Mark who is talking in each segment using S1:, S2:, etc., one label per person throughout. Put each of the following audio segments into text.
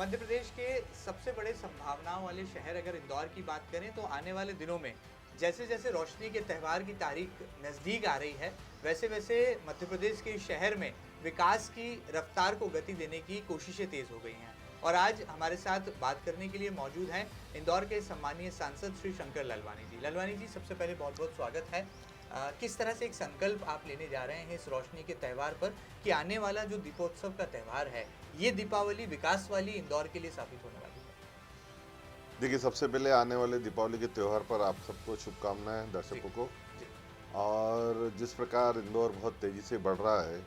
S1: मध्य प्रदेश के सबसे बड़े संभावनाओं वाले शहर अगर इंदौर की बात करें तो आने वाले दिनों में जैसे जैसे रोशनी के त्यौहार की तारीख नज़दीक आ रही है, वैसे वैसे मध्य प्रदेश के इस शहर में विकास की रफ्तार को गति देने की कोशिशें तेज़ हो गई हैं। और आज हमारे साथ बात करने के लिए मौजूद हैं इंदौर के सम्मानीय सांसद श्री शंकर लालवानी जी। लालवानी जी, सबसे पहले बहुत बहुत स्वागत है। किस तरह से एक संकल्प आप लेने जा रहे हैं इस रोशनी के त्यौहार पर कि आने वाला जो दीपोत्सव का त्यौहार है, ये दीपावली विकास वाली इंदौर के लिए साबित होने वाली है?
S2: देखिए, सबसे पहले आने वाले दीपावली के त्यौहार पर आप सबको शुभकामनाएं
S1: जी,
S2: दर्शकों को।
S1: जी।
S2: और जिस प्रकार इंदौर बहुत तेज़ी से बढ़ रहा है,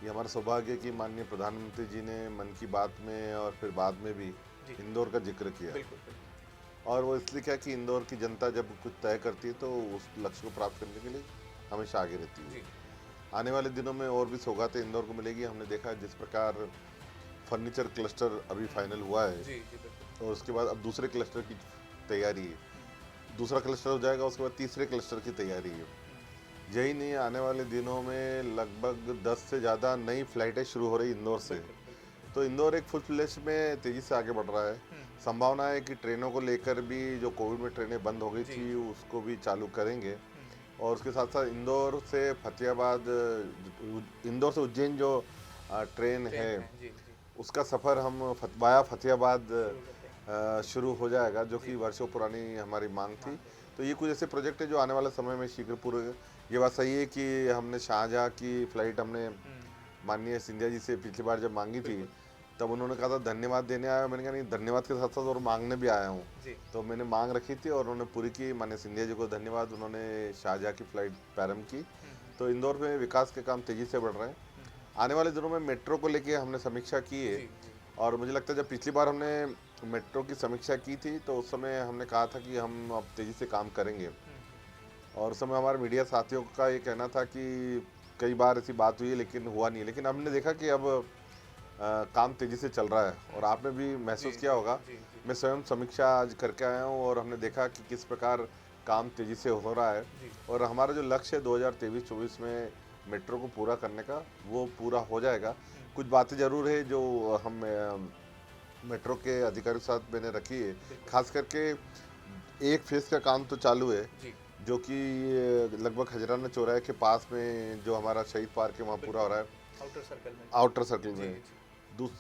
S2: ये हमारा सौभाग्य है कि माननीय प्रधानमंत्री जी ने मन की बात में और फिर बाद में भी
S1: जी,
S2: इंदौर का जिक्र किया।
S1: बिल्कुल, बिल्कुल।
S2: और वो इसलिए क्या कि इंदौर की जनता जब कुछ तय करती है तो उस लक्ष्य को प्राप्त करने के लिए हमेशा आगे रहती है।
S1: जी,
S2: आने वाले दिनों में और भी सौगातें इंदौर को मिलेगी। हमने देखा जिस प्रकार फर्नीचर क्लस्टर अभी फाइनल हुआ है,
S1: जी, जी, बिल्कुल।
S2: और उसके बाद अब दूसरे क्लस्टर की तैयारी है। दूसरा क्लस्टर हो जाएगा, उसके बाद तीसरे क्लस्टर की तैयारी है। यही नहीं, आने वाले दिनों में लगभग 10 से ज़्यादा नई फ्लाइटें शुरू हो रही इंदौर से।
S1: बिल्कुल, बिल्कुल।
S2: तो इंदौर एक फुल फ्लैश में तेज़ी से आगे बढ़ रहा है। संभावना है कि ट्रेनों को लेकर भी जो कोविड में ट्रेनें बंद हो गई
S1: जी,
S2: थी
S1: जी।
S2: उसको भी चालू करेंगे। और उसके साथ साथ इंदौर से फतेहाबाद, इंदौर से उज्जैन जो ट्रेन
S1: ट्रेन
S2: है,
S1: है। जी, जी।
S2: उसका सफ़र हम वाया फतेहाबाद
S1: शुरू कर देंगे।
S2: शुरू हो जाएगा, जो
S1: जी,
S2: कि वर्षों पुरानी हमारी मांग थी।
S1: मांग है।
S2: तो ये कुछ ऐसे प्रोजेक्ट है जो आने वाले समय में शीघ्र पूरे। ये बात सही है कि हमने शाहजहाँ की फ़्लाइट हमने माननीय सिंधिया जी से पिछली बार जब मांगी थी,
S1: बिल्कुल।
S2: तब उन्होंने कहा था धन्यवाद देने आया हूं। मैंने कहा नहीं, धन्यवाद के साथ साथ और मांगने भी आया हूँ।
S1: जी,
S2: तो मैंने मांग रखी थी और उन्होंने पूरी की। माननीय सिंधिया जी को धन्यवाद, उन्होंने शाहजहाँ की फ़्लाइट प्रारंभ की। तो इंदौर में विकास के काम तेज़ी से बढ़ रहे हैं। आने वाले दिनों में मेट्रो को लेके हमने समीक्षा की है।
S1: जी, जी।
S2: और मुझे लगता है जब पिछली बार हमने मेट्रो की समीक्षा की थी तो उस समय हमने कहा था कि हम अब तेज़ी से काम करेंगे। और उस समय हमारे मीडिया साथियों का ये कहना था कि कई बार ऐसी बात हुई है लेकिन हुआ नहीं है। लेकिन हमने देखा कि अब काम तेज़ी से चल रहा है और आपने भी
S1: जी,
S2: महसूस किया
S1: जी,
S2: होगा।
S1: जी, जी,
S2: मैं स्वयं समीक्षा आज करके आया हूँ और हमने देखा कि किस प्रकार काम तेज़ी से हो रहा है।
S1: जी।
S2: और हमारा जो लक्ष्य है 2023-24 में मेट्रो को पूरा करने का, वो पूरा हो जाएगा। कुछ बातें ज़रूर है जो हम मेट्रो के अधिकारियों के साथ मैंने रखी है।
S1: बिल्कुल।
S2: खास करके एक फेज़ का काम तो चालू है,
S1: जी,
S2: जो कि लगभग खजराना चौराहे के पास में जो हमारा शहीद पार्क है वहाँ पूरा हो
S1: बिल्कुल।
S2: रहा है,
S1: आउटर सर्कल में।
S2: आउटर सर्कल
S1: जी,
S2: में।
S1: जी।
S2: दूस,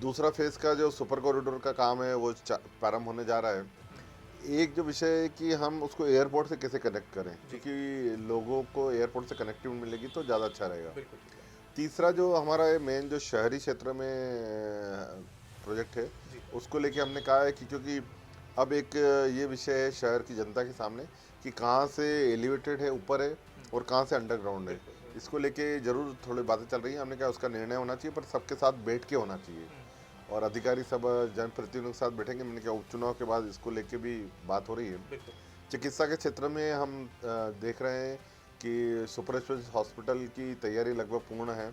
S2: दूसरा फेज़ का जो सुपर कॉरिडोर का काम है वो प्रारंभ होने जा रहा है। एक जो विषय है कि हम उसको एयरपोर्ट से कैसे कनेक्ट करें,
S1: जी,
S2: क्योंकि लोगों को एयरपोर्ट से कनेक्टिविटी मिलेगी तो ज़्यादा अच्छा रहेगा।
S1: बिल्कुल ठीक है।
S2: तीसरा जो हमारा मेन जो शहरी क्षेत्र में प्रोजेक्ट है,
S1: जी,
S2: उसको लेके हमने कहा है कि क्योंकि अब एक ये विषय है शहर की जनता के सामने कि कहाँ से एलिवेटेड है, ऊपर है, और कहाँ से अंडरग्राउंड है।
S1: बिल्कुल, बिल्कुल।
S2: इसको लेके ज़रूर थोड़ी बातें चल रही हैं। हमने कहा उसका निर्णय होना चाहिए, पर सबके साथ बैठ के होना चाहिए। और अधिकारी सब जनप्रतिनिधियों के साथ बैठेंगे। मैंने कहा उपचुनाव के बाद इसको लेके भी बात हो रही है।
S1: बिल्कुल।
S2: चिकित्सा के क्षेत्र में हम देख रहे हैं कि सुपर स्पेशलिटी हॉस्पिटल की तैयारी लगभग पूर्ण है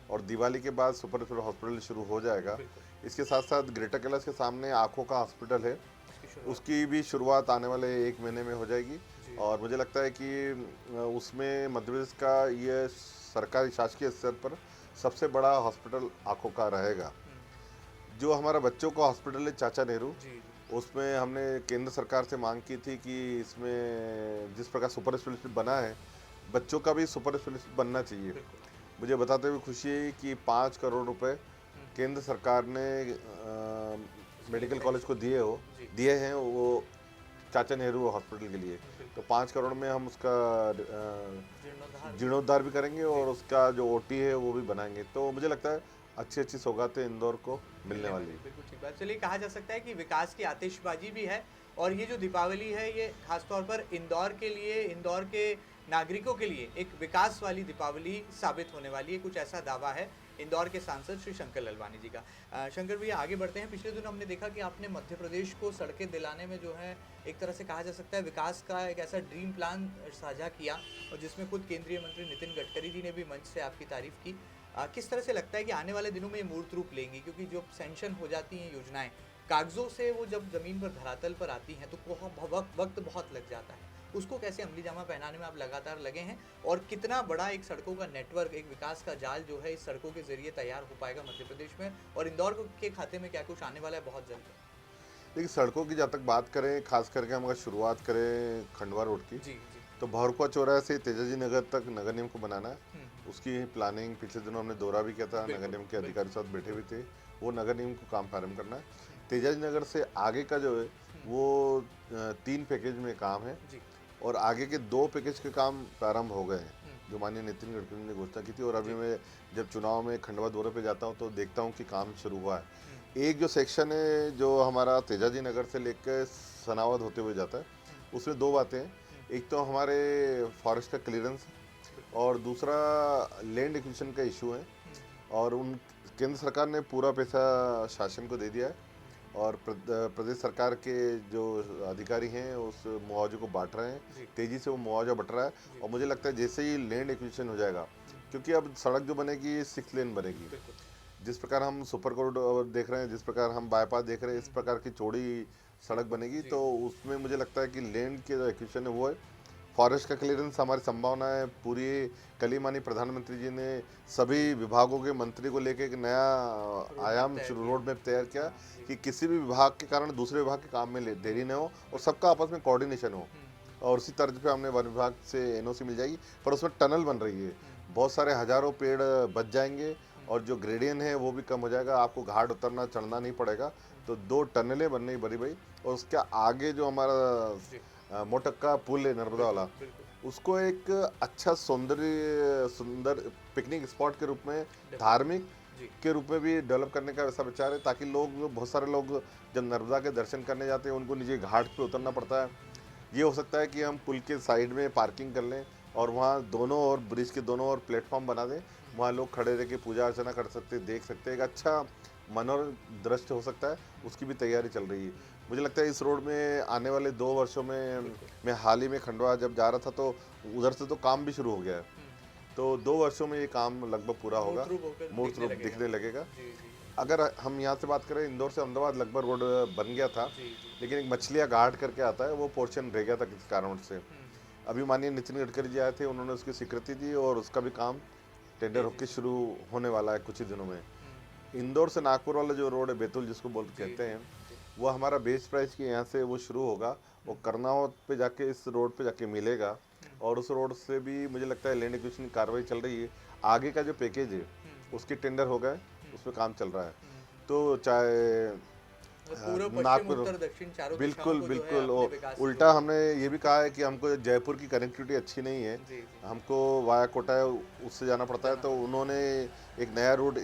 S2: और दिवाली के बाद सुपर स्पेशलिटी हॉस्पिटल शुरू हो जाएगा।
S1: बिल्कुल।
S2: इसके साथ साथ ग्रेटर कैलाश के सामने आँखों का हॉस्पिटल है,
S1: इसकी शुरुआत।
S2: उसकी भी शुरुआत आने वाले 1 महीने में हो जाएगी।
S1: जी,
S2: और मुझे लगता है कि उसमें मध्य प्रदेश का ये सरकारी शासकीय स्तर पर सबसे बड़ा हॉस्पिटल आँखों का रहेगा। जो हमारा बच्चों का हॉस्पिटल है चाचा नेहरू,
S1: जी, जी।
S2: उसमें हमने केंद्र सरकार से मांग की थी कि इसमें जिस प्रकार सुपर स्पेशलिस्ट बना है, बच्चों का भी सुपर स्पेशलिस्ट बनना चाहिए।
S1: बिल्कुल।
S2: मुझे बताते हुए खुशी है कि 5 करोड़ रुपए केंद्र सरकार ने
S1: इसके लिए
S2: मेडिकल कॉलेज को
S1: सैंक्शन। जी,
S2: दिए हैं, वो चाचा नेहरू हॉस्पिटल के लिए।
S1: बिल्कुल।
S2: तो 5 करोड़ में हम उसका
S1: जीर्णोद्धार।
S2: जीर्णोद्धार भी करेंगे
S1: जी,
S2: और उसका जो ओटी है वो भी बनाएंगे। तो मुझे लगता है अच्छी अच्छी सौगातें इंदौर को मिलने वाली है।
S1: बिल्कुल ठीक बात। चलिए, कहा जा सकता है कि विकास की आतिशबाजी भी है और ये जो दीपावली है ये खासतौर पर इंदौर के लिए, इंदौर के नागरिकों के लिए एक विकास वाली दीपावली साबित होने वाली है। कुछ ऐसा दावा है इंदौर के सांसद श्री शंकर लालवानी जी का। शंकर भैया, आगे बढ़ते हैं। पिछले दिनों हमने देखा कि आपने मध्य प्रदेश को सड़कें दिलाने में जो है एक तरह से कहा जा सकता है विकास का एक ऐसा ड्रीम प्लान साझा किया और जिसमें खुद केंद्रीय मंत्री नितिन गडकरी जी ने भी मंच से आपकी तारीफ की। किस तरह से लगता है कि आने वाले दिनों में ये मूर्त रूप लेंगी, क्योंकि जो सैंक्शन हो जाती हैं योजनाएं कागजों से, वो जब जमीन पर धरातल पर आती हैं तो वक्त बहुत लग जाता है उसको कैसे अमली जामा पहनाने में आप लगातार लगे हैं, और कितना बड़ा एक सड़कों का नेटवर्क, एक विकास का जाल जो है इस सड़कों के जरिए तैयार हो पाएगा मध्य प्रदेश में, और इंदौर के खाते में क्या कुछ आने वाला है बहुत जल्द?
S2: देखिए, सड़कों की जहाँ तक बात करें, खास करके हम अगर शुरुआत करें खंडवा रोड की,
S1: जी, जी।
S2: तो भौरकुआ चौराहे से तेजाजी नगर तक नगर निगम को बनाना है।
S1: हुँ,
S2: उसकी प्लानिंग पिछले दिनों हमने दौरा भी किया था, नगर
S1: बिल्कुल,
S2: निगम के
S1: बिल्कुल।
S2: अधिकारी साथ बैठे हुए थे। वो नगर निगम को काम प्रारंभ करना है। तेजाजी नगर से आगे का जो है वो 3 पैकेज में काम है,
S1: जी।
S2: और आगे के 2 पैकेज के काम प्रारंभ हो गए हैं,
S1: हुँ,
S2: जो माननीय नितिन गडकरी ने घोषणा की थी। और अभी
S1: जी।
S2: मैं जब चुनाव में खंडवा दौरे पे जाता हूँ तो देखता हूँ कि काम शुरू हुआ है।
S1: हुँ,
S2: एक जो सेक्शन है जो हमारा तेजाजी नगर से लेकर सनावद होते हुए जाता है,
S1: हुँ,
S2: उसमें 2 बातें हैं।
S1: हुँ,
S2: एक तो हमारे फॉरेस्ट का क्लियरेंस,
S1: बिल्कुल।
S2: और दूसरा लैंड एक्विजिशन का इशू है।
S1: हुँ,
S2: और उन केंद्र सरकार ने पूरा पैसा शासन को दे दिया है,
S1: हुँ,
S2: और प्रदेश सरकार के जो अधिकारी हैं उस मुआवजे को बांट रहे हैं।
S1: जी,
S2: तेज़ी से वो मुआवजा बट रहा है,
S1: जी।
S2: और मुझे लगता है जैसे ही लैंड एक्विजिशन हो जाएगा,
S1: हुँ,
S2: क्योंकि अब सड़क जो बनेगी 6 लेन बनेगी।
S1: बिल्कुल।
S2: जिस प्रकार हम सुपर कॉरिडोर देख रहे हैं, जिस प्रकार हम बाईपास देख रहे हैं, इस
S1: हुँ,
S2: प्रकार की चौड़ी सड़क
S1: बिल्कुल,
S2: बनेगी,
S1: जी।
S2: तो उसमें मुझे लगता है कि लैंड के जो एक्विजिशन है वो है। फॉरेस्ट का क्लियरेंस हमारी संभावना है पूरी। कल ही माननीय प्रधानमंत्री जी ने सभी विभागों के मंत्री को लेकर एक नया
S1: रोड मैप
S2: आयाम
S1: तैयार किया।
S2: रोड मैप तैयार किया,
S1: हाँ, जी।
S2: कि किसी भी विभाग के कारण दूसरे विभाग के काम में देरी न हो, और सबका आपस में कोऑर्डिनेशन हो।
S1: हुँ, हुँ,
S2: और उसी तर्ज पे हमने वन विभाग से एनओसी मिल जाएगी, पर उसमें टनल बन रही है।
S1: हुँ,
S2: बहुत सारे हजारों पेड़ बच जाएंगे,
S1: हुँ,
S2: और जो ग्रेडियंट है वो भी कम हो जाएगा, आपको घाट उतरना चढ़ना नहीं पड़ेगा। तो 2 टनलें बनने बड़ी भाई, और उसके आगे जो हमारा
S1: जी,
S2: मोटक्का पुल है नर्मदा
S1: बिल्कुल,
S2: वाला,
S1: बिल्कुल।
S2: उसको एक अच्छा सुंदर पिकनिक स्पॉट के रूप में,
S1: डेवलप
S2: धार्मिक
S1: जी,
S2: के रूप में भी डेवलप करने का वैसा विचार है, ताकि लोग, बहुत सारे लोग जब नर्मदा के दर्शन करने जाते हैं उनको नीचे घाट पे उतरना पड़ता है। ये हो सकता है कि हम पुल के साइड में पार्किंग कर लें, और वहाँ दोनों ओर, ब्रिज के दोनों ओर प्लेटफॉर्म बना दें। वहाँ लोग खड़े रह के पूजा अर्चना कर सकते हैं, देख सकते हैं। एक अच्छा मनोरम दृश्य हो सकता है, उसकी भी तैयारी चल रही है। मुझे लगता है इस रोड में आने वाले 2 वर्षों में,
S1: बिल्कुल।
S2: मैं हाल ही में खंडवा जब जा रहा था तो उधर से तो काम भी शुरू हो गया है। तो 2 वर्षों में ये काम लगभग पूरा होगा,
S1: मूर्त रूप होकर
S2: मूर्त
S1: दिखने
S2: रूप
S1: लगेगा।
S2: दिखने लगेगा।
S1: जी, जी।
S2: अगर हम यहाँ से बात करें, इंदौर से अहमदाबाद लगभग रोड बन गया था,
S1: जी, जी।
S2: लेकिन एक मछलिया घाट करके आता है, वो पोर्शन रह गया था किसी कारण से।
S1: हुँ,
S2: अभी माननीय नितिन गडकरी जी आए थे, उन्होंने उसकी स्वीकृति दी, और उसका भी काम टेंडर
S1: तेज़ी
S2: होकर
S1: से।
S2: शुरू होने वाला है कुछ ही दिनों में।
S1: हुँ,
S2: इंदौर से नागपुर वाला जो रोड है, बैतूल जिसको बोल
S1: जी,
S2: कहते
S1: जी,
S2: हैं,
S1: जी।
S2: वो हमारा बेस प्राइस की यहाँ से वो शुरू होगा,
S1: हुँ,
S2: और करनावत पे जाके इस रोड पे जाके मिलेगा।
S1: हुँ,
S2: और उस रोड से भी मुझे लगता है लैंड एक्विजिशन की कार्रवाई चल रही है। आगे का जो पैकेज है
S1: हुँ,
S2: उसके टेंडर हो गए,
S1: हुँ,
S2: उसमें काम चल रहा है।
S1: हुँ।
S2: तो चाहे
S1: मतलब पूर्व, पश्चिम,
S2: नागपुर,
S1: उत्तर, दक्षिण चारों दिशाओं
S2: बिल्कुल
S1: को जो है
S2: बिल्कुल।
S1: अपने
S2: और
S1: विकास से
S2: उल्टा
S1: जोड़ना है।
S2: हमने ये भी कहा है कि हमको जयपुर की कनेक्टिविटी अच्छी नहीं है,
S1: जी, जी।
S2: हमको वाया कोटा उससे जाना पड़ता है।
S1: जाना
S2: तो
S1: पड़ता है।
S2: उन्होंने एक नया रूट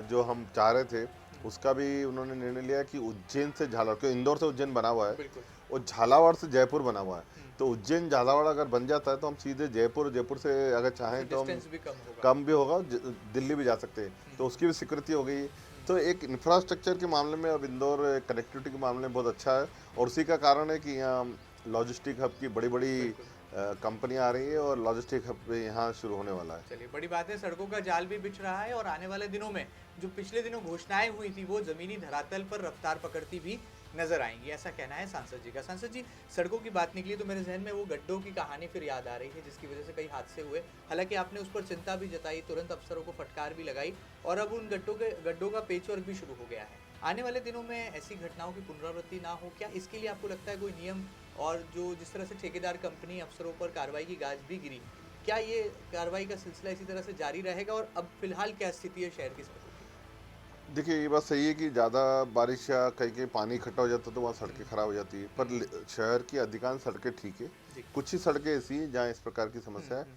S2: जो हम चाह रहे थे,
S1: हुँ,
S2: उसका भी उन्होंने निर्णय लिया कि उज्जैन से झालावाड़, क्योंकि इंदौर से उज्जैन बना हुआ है,
S1: बिल्कुल।
S2: और झालावाड़ से जयपुर बना हुआ है।
S1: हुँ,
S2: तो उज्जैन झालावाड़ अगर बन जाता है तो हम सीधे जयपुर, जयपुर से अगर
S1: उससे
S2: चाहें तो हम
S1: डिस्टेंस भी कम होगा।
S2: कम भी होगा, दिल्ली भी जा सकते हैं।
S1: हुँ,
S2: तो उसकी भी स्वीकृति हो गई। तो एक इंफ्रास्ट्रक्चर के मामले में अब इंदौर कनेक्टिविटी के मामले में बहुत अच्छा है, और उसी का कारण है कि यहाँ लॉजिस्टिक हब की बड़ी बड़ी
S1: बिल्कुल।
S2: कंपनियां आ रही है, और लॉजिस्टिक हब यहाँ शुरू होने वाला है।
S1: चलिए, बड़ी बात है, सड़कों का जाल भी बिछ रहा है, और आने वाले दिनों में जो पिछले दिनों घोषणाएं हुई थी वो ज़मीनी धरातल पर रफ्तार पकड़ती भी नजर आएंगी, ऐसा कहना है सांसद जी का। सांसद जी, सड़कों की बात निकली तो मेरे जहन में वो गड्ढों की कहानी फिर याद आ रही है, जिसकी वजह से कई हादसे हुए। हालांकि आपने उस पर चिंता भी जताई, तुरंत अफसरों को फटकार भी लगाई, और अब उन गड्ढों का पेचवर्क भी शुरू हो गया है। आने वाले दिनों में ऐसी घटनाओं की पुनरावृत्ति ना हो, क्या इसके लिए आपको लगता है कोई नियम, और जो जिस तरह से ठेकेदार कंपनी अफसरों पर कार्रवाई की गाज भी गिरी, क्या ये कार्रवाई का सिलसिला इसी तरह से जारी रहेगा, और अब फिलहाल क्या स्थिति है शहर की सड़कों
S2: देखिए, ये बात सही है कि ज़्यादा बारिश या कहीं कहीं पानी इकट्ठा हो जाता है तो वहाँ
S1: की?
S2: सड़कें खराब हो जाती है, पर शहर की अधिकांश सड़कें ठीक है।
S1: जी।
S2: कुछ ही सड़कें ऐसी हैं जहाँ इस प्रकार की
S1: हुँ,
S2: समस्या है।
S1: हुँ,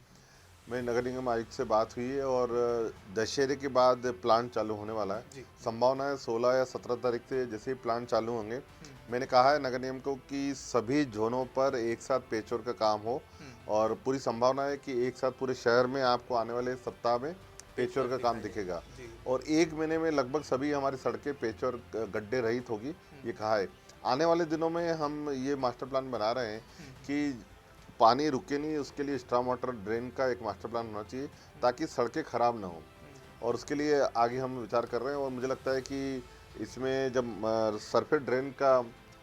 S2: मैं नगर निगम आयुक्त से बात हुई है, और दशहरे के बाद प्लांट चालू होने वाला है।
S1: जी।
S2: संभावना है 16 या 17 तारीख से जैसे ही प्लांट चालू होंगे,
S1: हुँ,
S2: मैंने कहा है नगर निगम को कि सभी जोनों पर एक साथ पेचवर्क का काम हो,
S1: हुँ,
S2: और पूरी संभावना है कि एक साथ पूरे शहर में आपको आने वाले सप्ताह में पेचवर्क का काम
S1: दिखाई
S2: दिखेगा।
S1: देगा। जी।
S2: और 1 महीने में लगभग सभी हमारी सड़कें पेचवर्क गड्ढे रहित होगी, ये कहा है। आने वाले दिनों में हम ये मास्टर प्लान बना रहे हैं
S1: हुँ,
S2: कि पानी रुके नहीं, उसके लिए स्टॉर्म वाटर ड्रेन का एक मास्टर प्लान होना चाहिए, ताकि सड़कें खराब ना हो।
S1: हुँ,
S2: और उसके लिए आगे हम विचार कर रहे हैं, और मुझे लगता है कि इसमें जब सरफेस ड्रेन का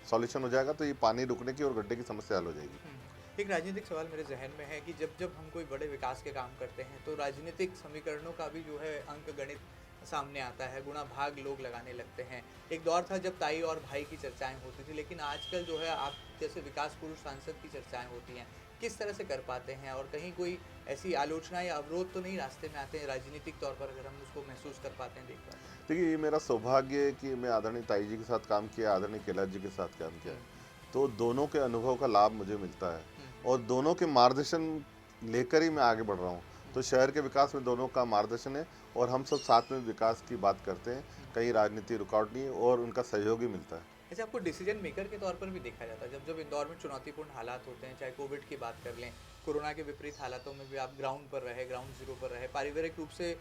S2: सॉल्यूशन हो जाएगा तो ये पानी रुकने की और गड्ढे की समस्या हल हो जाएगी।
S1: हुँ। एक राजनीतिक सवाल मेरे जहन में है कि जब जब हम कोई बड़े विकास के काम करते हैं तो राजनीतिक समीकरणों का भी जो है अंक गणित सामने आता है, गुणा भाग लोग लगाने लगते हैं। एक दौर था जब ताई और भाई की चर्चाएं होती थी, लेकिन आजकल जो है आप जैसे विकास पुरुष सांसद की चर्चाएं होती हैं। किस तरह से कर पाते हैं और कहीं कोई ऐसी आलोचना या अवरोध तो नहीं रास्ते में आते हैं राजनीतिक तौर पर, अगर हम उसको महसूस कर पाते हैं, देख पाते हैं?
S2: देखिए, ये मेरा सौभाग्य है कि मैं आदरणीय ताई जी के साथ काम किया, आदरणीय कैलाश जी के साथ काम किया। तो दोनों के अनुभव का लाभ मुझे मिलता है और दोनों के मार्गदर्शन लेकर ही मैं आगे बढ़ रहा हूँ। तो शहर के विकास में दोनों का मार्गदर्शन है और हम सब साथ में विकास की बात करते हैं। कहीं राजनीति रुकावट नहीं है और उनका सहयोग ही मिलता है।
S1: ऐसे आपको डिसीजन मेकर के तौर पर भी देखा जाता है, जब जब इंदौर में चुनौतीपूर्ण हालात होते हैं, चाहे कोविड की बात कर लें, कोरोना के विपरीत हालातों में भी आप ग्राउंड पर रहे, ग्राउंड जीरो पर रहे, पारिवारिक रूप से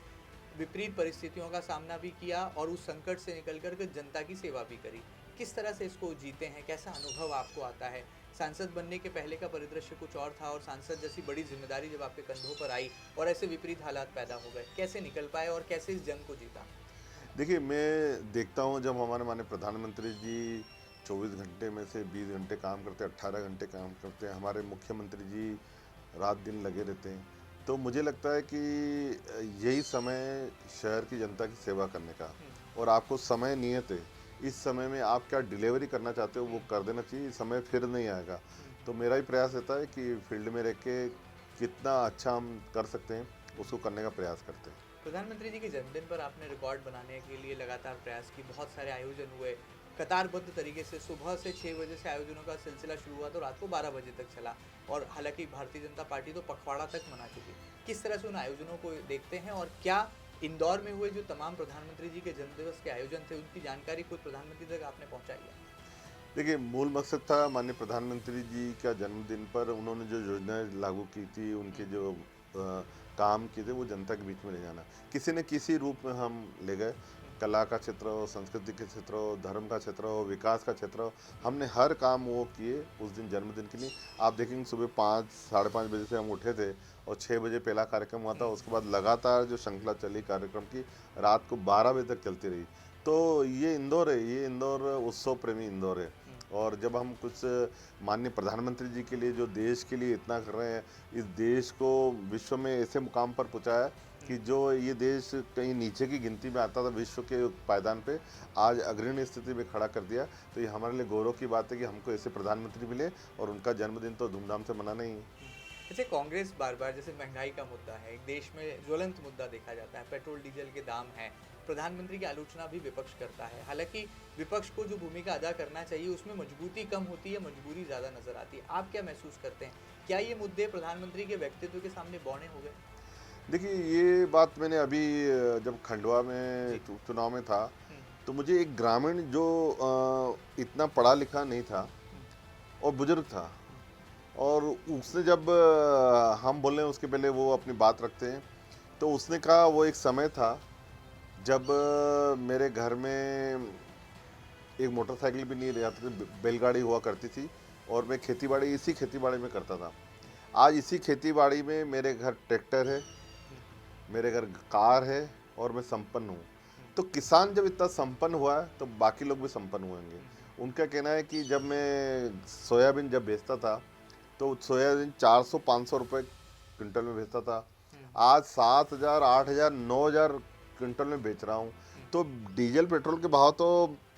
S1: विपरीत परिस्थितियों का सामना भी किया और उस संकट से निकल कर के जनता की सेवा भी करी। किस तरह से इसको जीते हैं, कैसा अनुभव आपको आता है? सांसद बनने के पहले का परिदृश्य कुछ और था और सांसद जैसी बड़ी जिम्मेदारी जब आपके कंधों पर आई और ऐसे विपरीत हालात पैदा हो गए, कैसे निकल पाए और कैसे इस जंग को जीता?
S2: देखिए, मैं देखता हूँ जब हमारे माननीय प्रधानमंत्री जी 24 घंटे में से 20 घंटे काम करते हैं, 18 घंटे काम करते हैं, हमारे मुख्यमंत्री जी रात दिन लगे रहते हैं, तो मुझे लगता है कि यही समय शहर की जनता की सेवा करने का और आपको समय नियत है। इस समय में आप क्या डिलीवरी करना चाहते हो वो कर देना चाहिए, समय फिर नहीं आएगा। तो मेरा ही प्रयास रहता है कि फील्ड में रह के कितना अच्छा हम कर सकते हैं उसको करने का प्रयास करते हैं।
S1: प्रधानमंत्री जी के जन्मदिन पर आपने रिकॉर्ड बनाने के लिए लगातार प्रयास की, बहुत सारे आयोजन हुए, कतारबद्ध तरीके से सुबह से 6 बजे से आयोजनों का सिलसिला शुरू हुआ तो रात को 12 बजे तक चला और हालांकि भारतीय जनता पार्टी तो पखवाड़ा तक मना चुकी। किस तरह से उन आयोजनों को देखते हैं और क्या इंदौर में हुए जो तमाम प्रधानमंत्री जी के जन्मदिवस के आयोजन थे उनकी जानकारी खुद प्रधानमंत्री तक आपने पहुँचाई है?
S2: देखिए, मूल मकसद था माननीय प्रधानमंत्री जी का जन्मदिन पर उन्होंने जो योजनाएं लागू की थी, उनके जो काम किए थे वो जनता के बीच में ले जाना। किसी न किसी रूप में हम ले गए, कला का क्षेत्र हो, संस्कृति के क्षेत्र हो, धर्म का क्षेत्र हो, विकास का क्षेत्र हो, हमने हर काम वो किए उस दिन जन्मदिन के लिए। आप देखेंगे सुबह 5 साढ़े 5 बजे से हम उठे थे और 6 बजे पहला कार्यक्रम हुआ था। उसके बाद लगातार जो श्रृंखला चली कार्यक्रम की, रात को 12 बजे तक चलती रही। तो ये इंदौर है, ये इंदौर उत्सव प्रेमी इंदौर है। और जब हम कुछ माननीय प्रधानमंत्री जी के लिए जो देश के लिए इतना कर रहे हैं, इस देश को विश्व में ऐसे मुकाम पर पहुंचाया कि जो ये देश कहीं नीचे की गिनती में आता था विश्व के पायदान पे, आज अग्रणी स्थिति में खड़ा कर दिया। तो ये हमारे लिए गौरव की बात है कि हमको ऐसे प्रधानमंत्री मिले और उनका जन्मदिन तो धूमधाम से मनाना ही है।
S1: जैसे कांग्रेस बार बार, जैसे महंगाई का मुद्दा है, एक देश में ज्वलंत मुद्दा देखा जाता है, पेट्रोल डीजल के दाम हैं, प्रधानमंत्री की आलोचना भी विपक्ष करता है। हालांकि विपक्ष को जो भूमिका अदा करना चाहिए उसमें मजबूती कम होती है, मजबूरी ज़्यादा नजर आती है। आप क्या महसूस करते हैं, क्या ये मुद्दे प्रधानमंत्री के व्यक्तित्व के सामने बौने हो गए?
S2: देखिए, ये बात मैंने अभी जब खंडवा में चुनाव में था, तो मुझे एक ग्रामीण जो इतना पढ़ा लिखा नहीं था और बुजुर्ग था, और उसने जब हम बोले उसके पहले वो अपनी बात रखते हैं, तो उसने कहा वो एक समय था जब मेरे घर में एक मोटरसाइकिल भी नहीं रहती थी, बैलगाड़ी हुआ करती थी और मैं खेतीबाड़ी इसी खेतीबाड़ी में करता था। आज इसी खेतीबाड़ी में मेरे घर ट्रैक्टर है, मेरे घर कार है और मैं संपन्न हूँ। तो किसान जब इतना संपन्न हुआ है तो बाकी लोग भी संपन्न हुएंगे। उनका कहना है कि जब मैं सोयाबीन जब बेचता था तो सोयाबीन 400-500 रुपये क्विंटल में बेचता था, आज 7,000, 8,000, 9,000 क्विंटल में बेच रहा हूँ। तो डीजल पेट्रोल के भाव तो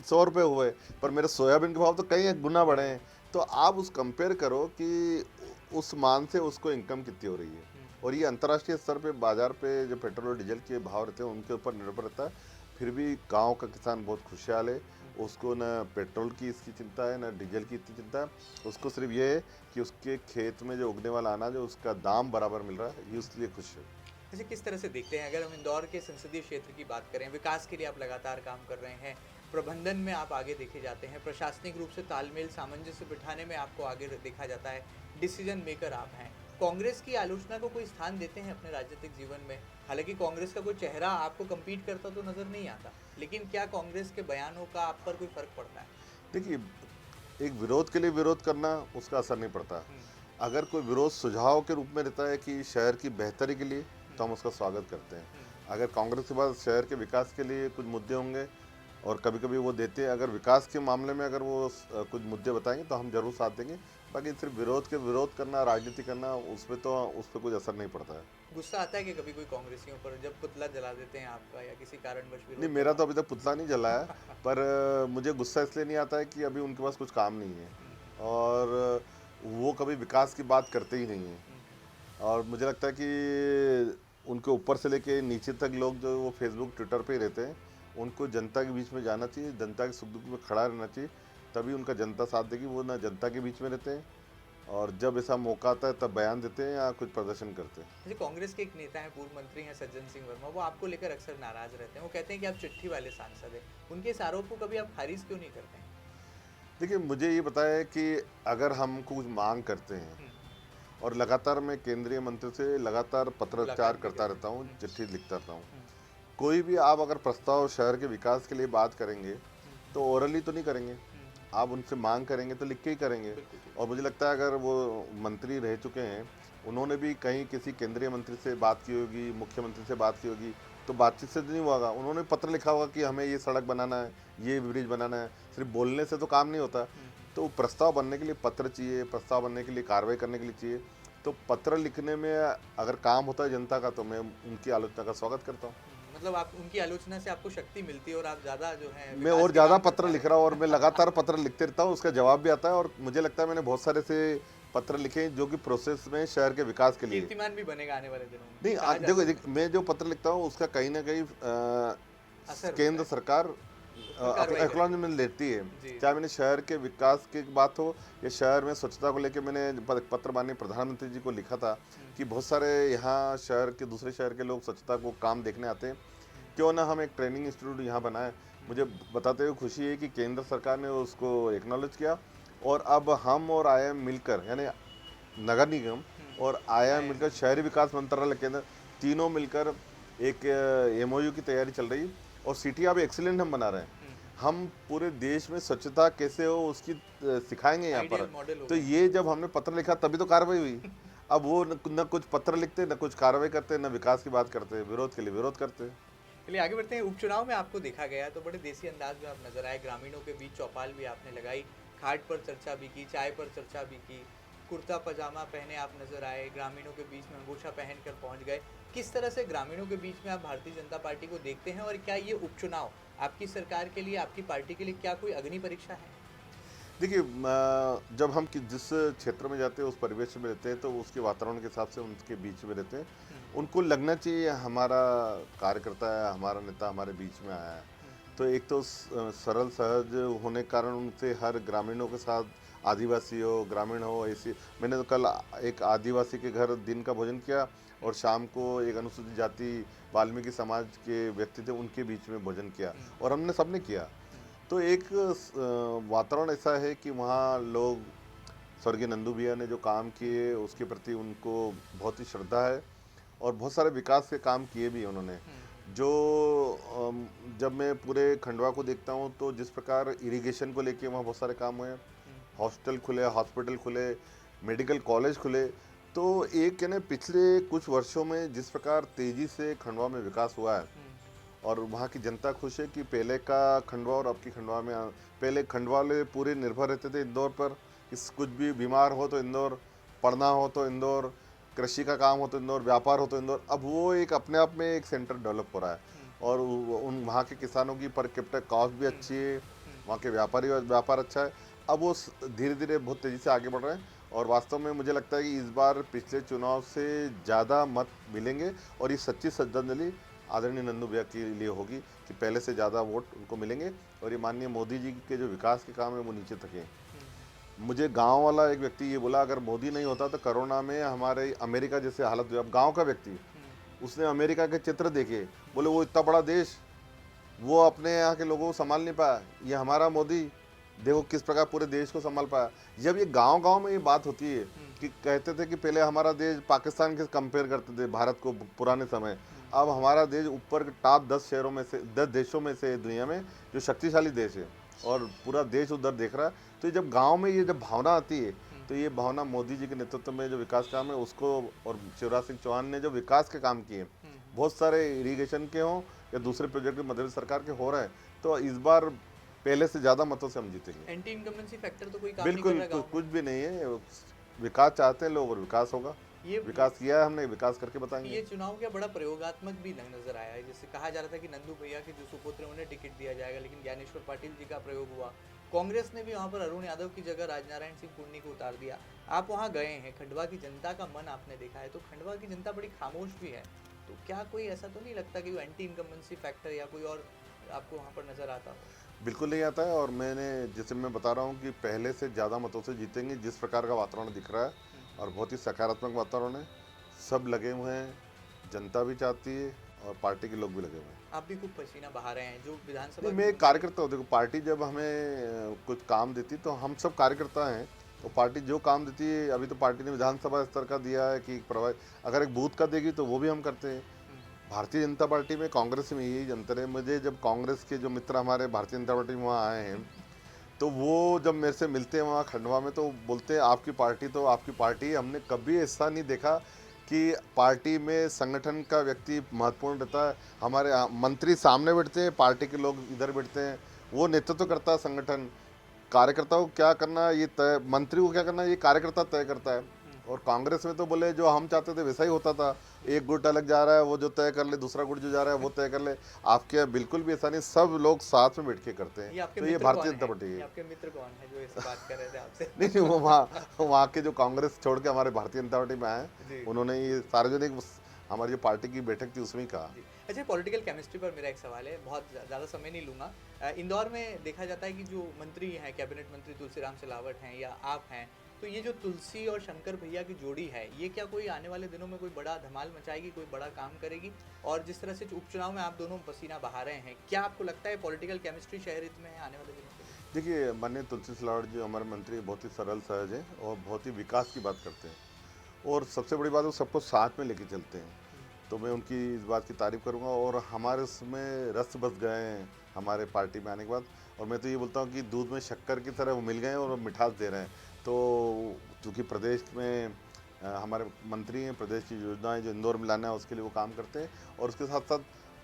S2: 100 रुपये हुए, पर मेरे सोयाबीन के भाव तो कई गुना बढ़े हैं। तो आप उस कंपेयर करो कि उस मान से उसको इनकम कितनी हो रही है। और ये अंतर्राष्ट्रीय स्तर पे बाजार पे जो पेट्रोल और डीजल के भाव रहते हैं उनके ऊपर निर्भर रहता है। फिर भी गांव का किसान बहुत खुशहाल है, उसको न पेट्रोल की इसकी चिंता है, न डीजल की इतनी चिंता है। उसको सिर्फ ये है कि उसके खेत में जो उगने वाला अनाज है उसका दाम बराबर मिल रहा है, ये उसके लिए खुश है।
S1: जैसे किस तरह से देखते हैं, अगर हम इंदौर के संसदीय क्षेत्र की बात करें, विकास के लिए आप लगातार काम कर रहे हैं, प्रबंधन में आप आगे देखे जाते हैं, प्रशासनिक रूप से तालमेल सामंजस्य बिठाने में आपको आगे देखा जाता है, डिसीजन मेकर आप हैं, कांग्रेस की आलोचना को कोई स्थान देते हैं अपने राजनीतिक जीवन में? हालांकि कांग्रेस का कोई चेहरा आपको कम्पीट करता तो नजर नहीं आता, लेकिन क्या कांग्रेस के बयानों का आप पर कोई फर्क पड़ता है?
S2: देखिए, एक विरोध के लिए विरोध करना उसका असर नहीं पड़ता। अगर कोई विरोध सुझाव के रूप में रहता है कि शहर की बेहतरी के लिए, तो हम उसका स्वागत करते हैं। अगर कांग्रेस के पास शहर के विकास के लिए कुछ मुद्दे होंगे और कभी कभी वो देते हैं, अगर विकास के मामले में अगर वो कुछ मुद्दे बताएंगे तो हम जरूर साथ देंगे। बाकी सिर्फ विरोध करना, राजनीति करना, उस पर कोई असर नहीं पड़ता है।
S1: गुस्सा आता है कि कभी कोई कांग्रेसियों पर जब पुतला जला देते हैं आपका या किसी कारणवश
S2: नहीं,
S1: विरोध
S2: मेरा
S1: जला?
S2: तो अभी तक पुतला नहीं जला है, पर मुझे गुस्सा इसलिए नहीं आता है कि अभी उनके पास कुछ काम नहीं है और वो कभी विकास की बात करते ही नहीं हैं। और मुझे लगता है कि उनके ऊपर से लेके नीचे तक लोग जो वो फेसबुक ट्विटर पे ही रहते हैं, उनको जनता के बीच में जाना चाहिए, जनता के सुख दुख में खड़ा रहना चाहिए, तभी उनका जनता साथ देगी। वो ना जनता के बीच में रहते हैं और जब ऐसा मौका आता है तब बयान देते हैं या कुछ प्रदर्शन करते हैं।
S1: जैसे कांग्रेस के एक नेता हैं, पूर्व मंत्री हैं सज्जन सिंह वर्मा, वो आपको लेकर अक्सर नाराज रहते हैं। वो कहते हैं कि आप चिट्ठी वाले सांसद हैं। उनके इस आरोप को कभी आप खारिज क्यों नहीं करते हैं?
S2: देखिए, मुझे ये बताया कि अगर हम कुछ मांग करते हैं और लगातार मैं केंद्रीय मंत्री से लगातार पत्राचार करता रहता हूँ, चिट्ठी लिखता रहता हूँ। कोई भी आप अगर प्रस्ताव शहर के विकास के लिए बात करेंगे तो ओरली तो नहीं करेंगे, आप उनसे मांग करेंगे तो लिख के ही करेंगे। और मुझे लगता है अगर वो मंत्री रह चुके हैं, उन्होंने भी कहीं किसी केंद्रीय मंत्री से बात की होगी, मुख्यमंत्री से बात की होगी, तो बातचीत से तो नहीं हुआ, उन्होंने पत्र लिखा होगा कि हमें ये सड़क बनाना है, ये ब्रिज बनाना है। सिर्फ बोलने से तो काम नहीं होता, तो प्रस्ताव बनने के लिए पत्र चाहिए, प्रस्ताव बनने के लिए कार्रवाई करने के लिए चाहिए। तो पत्र लिखने में अगर काम होता है जनता का, तो मैं उनकी आलोचना का स्वागत करता हूँ।
S1: मतलब आप उनकी आलोचना से आपको शक्ति मिलती है और आप ज़्यादा जो है
S2: मैं और ज़्यादा पत्र लिख रहा हूँ और मैं लगातार पत्र लिखते रहता हूँ, उसका जवाब भी आता है। और मुझे लगता है मैंने बहुत सारे से पत्र लिखे जो कि प्रोसेस में शहर के विकास के लिए।
S1: कीर्तिमान भी बनेगा आने वाले दिनों में।
S2: नहीं, देखो मैं जो पत्र लिखता हूँ उसका कहीं ना कहीं केंद्र सरकार एक्नॉलेजमेंट लेती है। चाहे मैंने शहर के विकास की बात हो या शहर में स्वच्छता को लेकर मैंने पत्र माननीय प्रधानमंत्री जी को लिखा था कि बहुत सारे यहाँ शहर के दूसरे शहर के लोग स्वच्छता को काम देखने आते हैं, क्यों ना हम एक ट्रेनिंग इंस्टीट्यूट यहाँ बनाए। मुझे बताते हुए खुशी है कि केंद्र सरकार ने उसको एक्नॉलेज किया और अब हम और IIM मिलकर, यानी नगर निगम और IIM मिलकर, शहरी विकास मंत्रालय केंद्र, तीनों मिलकर एक MOU की तैयारी चल रही। और सिटी अब एक्सीलेंट हम बना रहे हैं। हम पूरे देश में स्वच्छता कैसे हो उसकी सिखाएंगे यहाँ पर। तो ये जब हमने पत्र लिखा तभी तो कार्रवाई हुई। अब वो न कुछ पत्र लिखते, न कुछ कार्रवाई करते, न विकास की बात करते, विरोध के लिए विरोध करते।
S1: चलिए आगे बढ़ते हैं। उपचुनाव में आपको देखा गया तो बड़े देसी अंदाज में आप नजर आए। ग्रामीणों के बीच चौपाल भी आपने लगाई, खाट पर चर्चा भी की, चाय पर चर्चा भी की, कुर्ता पजामा पहने आप नजर आए, ग्रामीणों के बीच में अंगोछा पहनकर पहुंच गए। किस तरह से ग्रामीणों के बीच में आप भारतीय जनता पार्टी को देखते हैं और क्या ये उपचुनाव आपकी सरकार के लिए, आपकी पार्टी के लिए क्या कोई अग्नि परीक्षा है?
S2: देखिए, जब हम जिस क्षेत्र में जाते हैं उस परिवेश में रहते हैं तो उसके वातावरण के हिसाब से उनके बीच में रहते हैं। उनको लगना चाहिए हमारा कार्यकर्ता है, हमारा नेता हमारे बीच में आया है। तो एक तो सरल सहज होने के कारण उनसे हर ग्रामीणों के साथ, आदिवासी हो, ग्रामीण हो, ऐसी। मैंने तो कल एक आदिवासी के घर दिन का भोजन किया और शाम को एक अनुसूचित जाति वाल्मीकि समाज के व्यक्ति थे, उनके बीच में भोजन किया और हमने सबने किया। तो एक वातावरण ऐसा है कि वहाँ लोग, स्वर्गीय नंदू भैया ने जो काम किए उसके प्रति उनको बहुत ही श्रद्धा है और बहुत सारे विकास के काम किए भी उन्होंने। जो जब मैं पूरे खंडवा को देखता हूँ तो जिस प्रकार इरिगेशन को लेके वहाँ बहुत सारे काम हुए, हॉस्टल खुले, हॉस्पिटल खुले, मेडिकल कॉलेज खुले। तो एक ना पिछले कुछ वर्षों में जिस प्रकार तेज़ी से खंडवा में विकास हुआ है और वहाँ की जनता खुश है कि पहले का खंडवा और अब की खंडवा में, पहले खंडवा वाले पूरे निर्भर रहते थे इंदौर पर। कुछ भी बीमार हो तो इंदौर, पढ़ना हो तो इंदौर, कृषि का काम हो तो इंदौर, व्यापार हो तो इंदौर। अब वो एक अपने आप में एक सेंटर डेवलप हो रहा है और उन वहाँ के किसानों की पर कैपिटल कॉस्ट भी अच्छी है, वहाँ के व्यापार अच्छा है। अब वो धीरे धीरे बहुत तेज़ी से आगे बढ़ रहे हैं और वास्तव में मुझे लगता है कि इस बार पिछले चुनाव से ज़्यादा मत मिलेंगे और ये सच्ची श्रद्धांजलि आदरणीय नंदू भैया के लिए होगी कि पहले से ज़्यादा वोट उनको मिलेंगे और ये माननीय मोदी जी के जो विकास के काम है वो नीचे तक हैं। मुझे गांव वाला एक व्यक्ति ये बोला, अगर मोदी नहीं होता तो कोरोना में हमारे अमेरिका जैसे हालत हुई। अब गांव का व्यक्ति, उसने अमेरिका के चित्र देखे, बोले वो इतना बड़ा देश, वो अपने यहाँ के लोगों को संभाल नहीं पाया, ये हमारा मोदी देखो किस प्रकार पूरे देश को संभाल पाया। जब ये गांव में ये बात होती है कि कहते थे कि पहले हमारा देश पाकिस्तान के कंपेयर करते थे भारत को पुराने समय, अब हमारा देश ऊपर टॉप 10 शहरों में से, 10 देशों में से दुनिया में जो शक्तिशाली देश है और पूरा देश उधर देख रहा है। तो जब गांव में ये जब भावना आती है तो ये भावना मोदी जी के नेतृत्व में जो विकास काम है उसको, और शिवराज सिंह चौहान ने जो विकास के काम किए, बहुत सारे इरिगेशन के हों या दूसरे प्रोजेक्ट मध्य प्रदेश सरकार के हो रहे हैं। तो इस बार पहले से ज़्यादा मतों से हम जीतेंगे।
S1: एंटी इनकम्बेंसी फैक्टर तो कोई काम नहीं कर
S2: बिल्कुल
S1: रहा गाँव में।
S2: कुछ भी नहीं है, विकास चाहते हैं लोग और विकास होगा।
S1: ये
S2: विकास किया है हमने, विकास करके बताएंगे।
S1: ये चुनाव क्या बड़ा प्रयोगात्मक भी नजर आया है। जैसे कहा जा रहा था कि नंदू भैया के जो सुपुत्र हैं उन्हें टिकट दिया जाएगा, लेकिन ज्ञानेश्वर पाटिल जी का प्रयोग हुआ। कांग्रेस ने भी वहाँ पर अरुण यादव की जगह राजनारायण सिंह पुन्नी को उतार दिया। आप वहाँ गए हैं, खंडवा की जनता का मन आपने देखा है, तो खंडवा की जनता बड़ी खामोश भी है। तो क्या कोई ऐसा तो नहीं लगता कि वो एंटी इनकम्बेंसी फैक्टर या कोई और आपको वहाँ पर नजर आता हो?
S2: बिल्कुल नहीं आता है, और मैंने जैसे मैं बता रहा हूँ कि पहले से ज़्यादा मतों से जीतेंगे। जिस प्रकार का वातावरण दिख रहा है और बहुत ही सकारात्मक वातावरण है, सब लगे हुए हैं, जनता भी चाहती है और पार्टी के लोग भी लगे हुए हैं।
S1: आप भी खूब पसीना बहा रहे हैं जो विधानसभा
S2: नहीं,
S1: की
S2: मैं एक
S1: चुनाव-
S2: कार्यकर्ता हूँ। देखो, पार्टी जब हमें कुछ काम देती तो हम सब कार्यकर्ता हैं, तो पार्टी जो काम देती है, अभी तो पार्टी ने विधानसभा स्तर का दिया है कि अगर एक बूथ का देगी तो वो भी हम करते हैं। भारतीय जनता पार्टी में, कांग्रेस में यही अंतर है। मुझे जब कांग्रेस के जो मित्र हमारे भारतीय जनता पार्टी में वहाँ आए हैं, तो वो जब मेरे से मिलते हैं वहाँ खंडवा में, तो बोलते हैं आपकी पार्टी तो आपकी पार्टी है। हमने कभी ऐसा नहीं देखा कि पार्टी में संगठन का व्यक्ति महत्वपूर्ण रहता है। हमारे मंत्री सामने बैठते हैं, पार्टी के लोग इधर बैठते हैं। वो नेतृत्व करता है संगठन। कार्यकर्ताओं को क्या करना है ये तय, मंत्री को क्या करना है ये कार्यकर्ता तय करता है। और कांग्रेस में तो बोले जो हम चाहते थे वैसा ही होता था। एक गुट अलग जा रहा है, वो जो तय कर ले, दूसरा गुट जो जा रहा है वो तय कर ले। आपके यहाँ बिल्कुल भी ऐसा नहीं, सब लोग साथ में बैठ के करते हैं। तो ये भारतीय जनता पार्टी है।
S1: आपके मित्र कौन है जो ऐसी बात कर रहे थे आपसे?
S2: नहीं, वो वहाँ के जो कांग्रेस छोड़ के हमारे भारतीय जनता पार्टी में आए, उन्होंने ये सार्वजनिक हमारी जो पार्टी की बैठक थी उसमें कहा।
S1: अच्छा, पॉलिटिकल केमिस्ट्री पर मेरा एक सवाल है, बहुत ज़्यादा समय नहीं लूँगा। इंदौर में देखा जाता है कि जो मंत्री हैं, कैबिनेट मंत्री तुलसीराम सिलावट हैं या आप हैं, तो ये जो तुलसी और शंकर भैया की जोड़ी है, ये क्या कोई आने वाले दिनों में कोई बड़ा धमाल मचाएगी, कोई बड़ा काम करेगी? और जिस तरह से उपचुनाव में आप दोनों पसीना बहा रहे हैं, क्या आपको लगता है पॉलिटिकल केमिस्ट्री शहर हित में है आने वाले दिनों के लिए?
S2: देखिए, माननीय तुलसी सिलावट जी हमारे मंत्री बहुत ही सरल सहज हैं और बहुत ही विकास की बात करते हैं, और सबसे बड़ी बात वो सबको साथ में लेके चलते हैं। तो मैं उनकी इस बात की तारीफ़ करूंगा, और हमारे उसमें रस बस गए हैं हमारे पार्टी में आने के बाद। और मैं तो ये बोलता हूँ कि दूध में शक्कर की तरह वो मिल गए हैं और वो मिठास दे रहे हैं। तो चूँकि प्रदेश में हमारे मंत्री हैं, प्रदेश की योजनाएं जो इंदौर में लाना है उसके लिए वो काम करते हैं, और उसके साथ साथ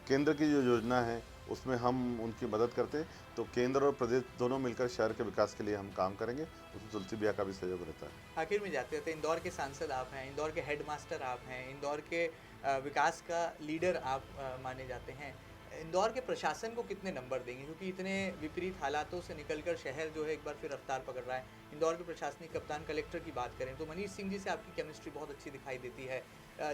S2: केंद्र की जो योजना है उसमें हम उनकी मदद करते हैं। तो केंद्र और प्रदेश दोनों मिलकर शहर के विकास के लिए हम काम करेंगे, उसमें तुलसी भैया का भी सहयोग रहता है।
S1: आखिर में जाते थे, इंदौर के सांसद आप हैं, इंदौर के हेडमास्टर आप हैं, इंदौर के विकास का लीडर आप माने जाते हैं। इंदौर के प्रशासन को कितने नंबर देंगे, क्योंकि इतने विपरीत हालातों से निकलकर शहर जो है एक बार फिर रफ्तार पकड़ रहा है? इंदौर के प्रशासनिक कप्तान कलेक्टर की बात करें तो मनीष सिंह जी से आपकी केमिस्ट्री बहुत अच्छी दिखाई देती है।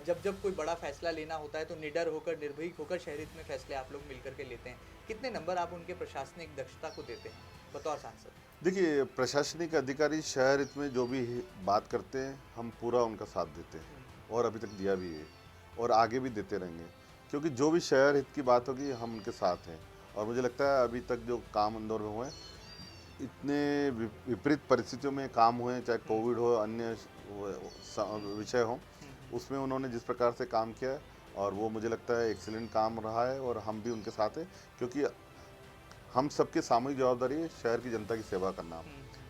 S1: जब जब कोई बड़ा फैसला लेना होता है तो निडर होकर, निर्भीक होकर शहर हित में फैसले आप लोग मिलकर के लेते हैं। कितने नंबर आप उनके प्रशासनिक दक्षता को देते हैं बतौर सांसद?
S2: देखिए, प्रशासनिक अधिकारी शहर हित में जो भी बात करते हैं हम पूरा उनका साथ देते हैं, और अभी तक दिया भी है और आगे भी देते रहेंगे, क्योंकि जो भी शहर हित की बात होगी हम उनके साथ हैं। और मुझे लगता है अभी तक जो काम इंदौर में हुए हैं, इतने विपरीत परिस्थितियों में काम हुए हैं, चाहे कोविड हो, अन्य विषय हो, उसमें उन्होंने जिस प्रकार से काम किया है, और वो मुझे लगता है एक्सीलेंट काम रहा है, और हम भी उनके साथ हैं, क्योंकि हम सबकी सामूहिक जवाबदारी है शहर की जनता की सेवा करना,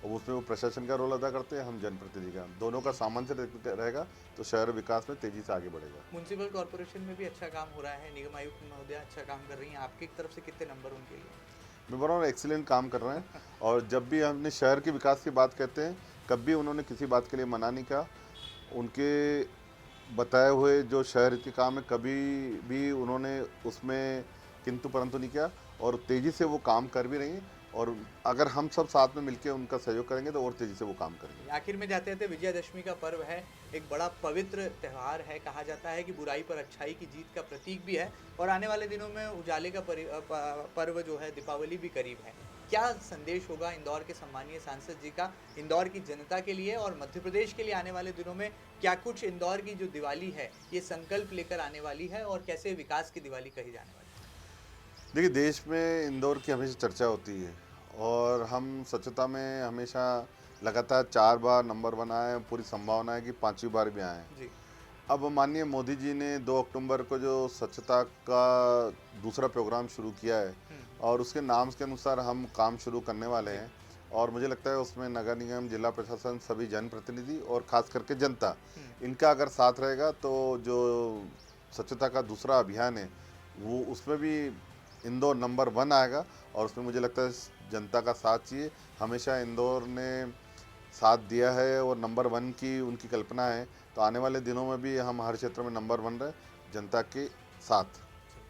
S2: और उसमें वो प्रशासन का रोल अदा करते हैं, हम जनप्रतिनिधि का। दोनों का सामंजस्य रहेगा तो शहर विकास में तेजी से आगे बढ़ेगा।
S1: म्युनिसिपल कॉर्पोरेशन में भी अच्छा काम हो रहा है, निगम आयुक्त महोदय अच्छा काम कर रही हैं, आपकी तरफ से कितने नंबर उनके लिए?
S2: मैं बोल रहा हूँ एक्सीलेंट काम कर रहे हैं, और जब भी हमने शहर के विकास की बात कहते हैं, कभी उन्होंने किसी बात के लिए मना नहीं कहा। उनके बताए हुए जो शहर के काम है, कभी भी उन्होंने उसमें किंतु परंतु नहीं किया, और तेज़ी से वो काम कर भी रही हैं। और अगर हम सब साथ में मिलकर उनका सहयोग करेंगे तो और तेज़ी से वो काम करेंगे।
S1: आखिर में जाते थे, विजयादशमी का पर्व है, एक बड़ा पवित्र त्यौहार है। कहा जाता है कि बुराई पर अच्छाई की जीत का प्रतीक भी है, और आने वाले दिनों में उजाले का पर्व जो है, दीपावली भी करीब है। क्या संदेश होगा इंदौर के सम्मानीय सांसद जी का इंदौर की जनता के लिए और मध्य प्रदेश के लिए आने वाले दिनों में? क्या कुछ इंदौर की जो दिवाली है ये संकल्प लेकर आने वाली है, और कैसे विकास की दिवाली कही जाने वाली है?
S2: देखिए, देश में इंदौर की हमेशा चर्चा होती है, और हम स्वच्छता में हमेशा लगातार 4 बार नंबर 1 आए, पूरी संभावना है कि 5वीं बार भी आए
S1: जी।
S2: अब माननीय मोदी जी ने 2 अक्टूबर को जो स्वच्छता का दूसरा प्रोग्राम शुरू किया है, और उसके नाम के अनुसार हम काम शुरू करने वाले हैं, और मुझे लगता है उसमें नगर निगम, जिला प्रशासन, सभी जनप्रतिनिधि और खास करके जनता, इनका अगर साथ रहेगा तो जो स्वच्छता का दूसरा अभियान है वो उसमें भी इंदौर नंबर 1 आएगा और उसमें मुझे लगता है जनता का साथ चाहिए। हमेशा इंदौर ने साथ दिया है और नंबर 1 की उनकी कल्पना है, तो आने वाले दिनों में भी हम हर क्षेत्र में नंबर 1 रहे जनता के साथ।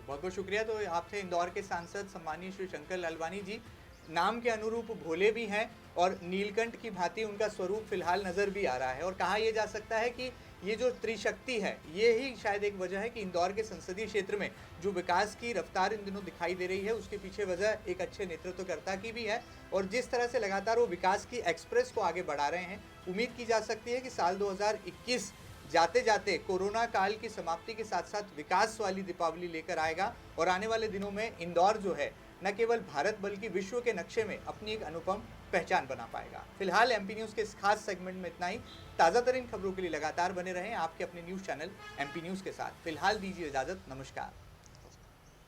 S1: बहुत बहुत शुक्रिया। तो आप थे इंदौर के सांसद सम्मानीय श्री शंकर लालवानी जी। नाम के अनुरूप भोले भी हैं और नीलकंठ की भांति उनका स्वरूप फिलहाल नज़र भी आ रहा है, और कहा यह जा सकता है कि ये जो त्रिशक्ति है, ये ही शायद एक वजह है कि इंदौर के संसदीय क्षेत्र में जो विकास की रफ्तार इन दिनों दिखाई दे रही है, उसके पीछे वजह एक अच्छे नेतृत्वकर्ता की भी है, और जिस तरह से लगातार वो विकास की एक्सप्रेस को आगे बढ़ा रहे हैं, उम्मीद की जा सकती है कि साल 2021 जाते जाते कोरोना काल की समाप्ति के साथ साथ विकास वाली दीपावली लेकर आएगा, और आने वाले दिनों में इंदौर जो है न केवल भारत बल्कि विश्व के नक्शे में अपनी एक अनुपम पहचान बना पाएगा। फिलहाल एमपी न्यूज़ के इस खास सेगमेंट में इतना ही। ताज़ा तरीन खबरों के लिए लगातार बने रहें आपके अपने न्यूज़ चैनल एमपी न्यूज़ के साथ। फिलहाल दीजिए इजाज़त, नमस्कार।